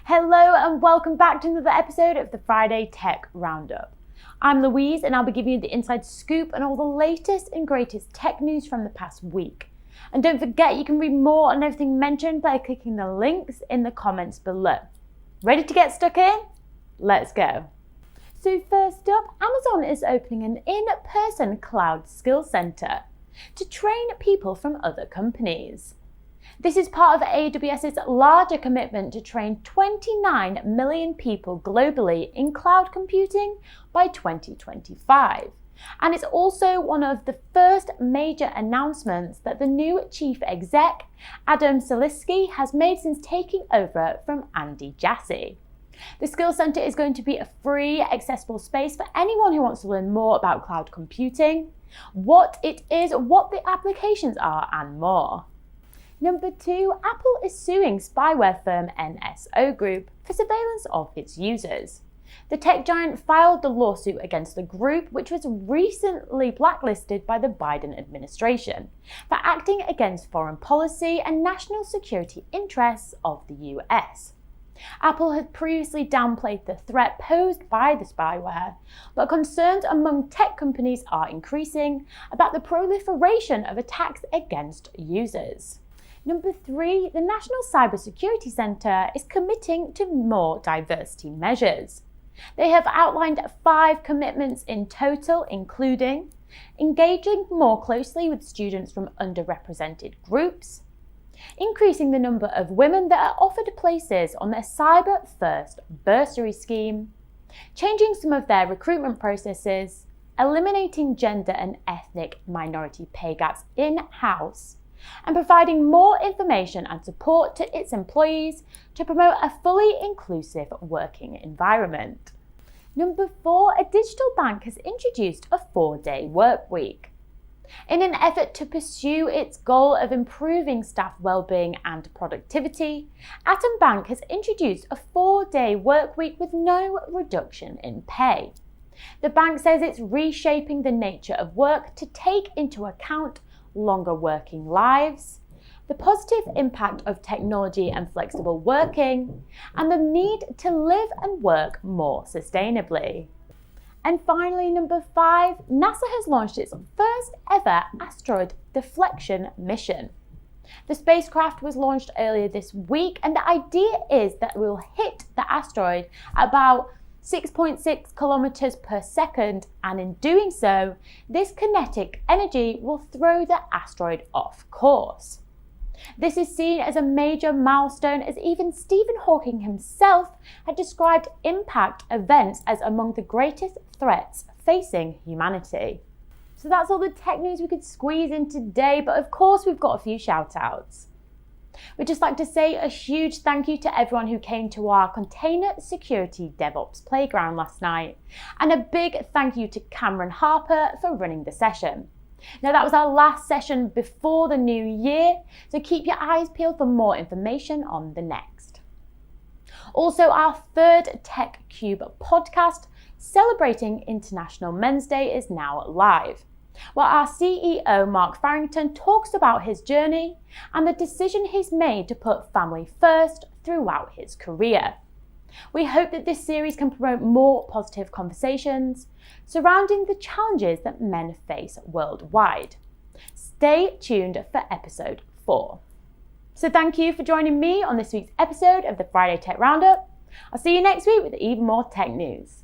Hello and welcome back to another episode of the Friday Tech Roundup. I'm Louise and I'll be giving you the inside scoop on all the latest and greatest tech news from the past week. And don't forget you can read more on everything mentioned by clicking the links in the comments below. Ready to get stuck in? Let's go. So first up, Amazon is opening an in-person cloud skills center to train people from other companies. This is part of AWS's larger commitment to train 29 million people globally in cloud computing by 2025. And it's also one of the first major announcements that the new chief exec, Adam Selipsky, has made since taking over from Andy Jassy. The Skills Center is going to be a free, accessible space for anyone who wants to learn more about cloud computing, what it is, what the applications are, and more. Number 2, Apple is suing spyware firm NSO Group for surveillance of its users. The tech giant filed the lawsuit against the group, which was recently blacklisted by the Biden administration for acting against foreign policy and national security interests of the US. Apple had previously downplayed the threat posed by the spyware, but concerns among tech companies are increasing about the proliferation of attacks against users. Number 3, the National Cybersecurity Centre is committing to more diversity measures. They have outlined 5 commitments in total, including engaging more closely with students from underrepresented groups, increasing the number of women that are offered places on their Cyber First bursary scheme, changing some of their recruitment processes, eliminating gender and ethnic minority pay gaps in-house, and providing more information and support to its employees to promote a fully inclusive working environment. Number 4, a digital bank has introduced a 4-day work week. In an effort to pursue its goal of improving staff well-being and productivity, Atom Bank has introduced a 4-day work week with no reduction in pay. The bank says it's reshaping the nature of work to take into account longer working lives, the positive impact of technology and flexible working, and the need to live and work more sustainably. And finally, number 5, NASA has launched its first ever asteroid deflection mission. The spacecraft was launched earlier this week, and the idea is that it will hit the asteroid at about 6.6 kilometers per second, and in doing so, this kinetic energy will throw the asteroid off course. This is seen as a major milestone, as even Stephen Hawking himself had described impact events as among the greatest threats facing humanity. So that's all the tech news we could squeeze in today, but of course we've got a few shout outs. We'd just like to say a huge thank you to everyone who came to our Container Security DevOps Playground last night, and a big thank you to Cameron Harper for running the session. Now that was our last session before the new year, so keep your eyes peeled for more information on the next. Also, our 3rd Tech Cube podcast celebrating International Men's Day is now live, where our CEO Mark Farrington talks about his journey and the decision he's made to put family first throughout his career. We hope that this series can promote more positive conversations surrounding the challenges that men face worldwide. Stay tuned for episode 4. So thank you for joining me on this week's episode of the Friday Tech Roundup. I'll see you next week with even more tech news.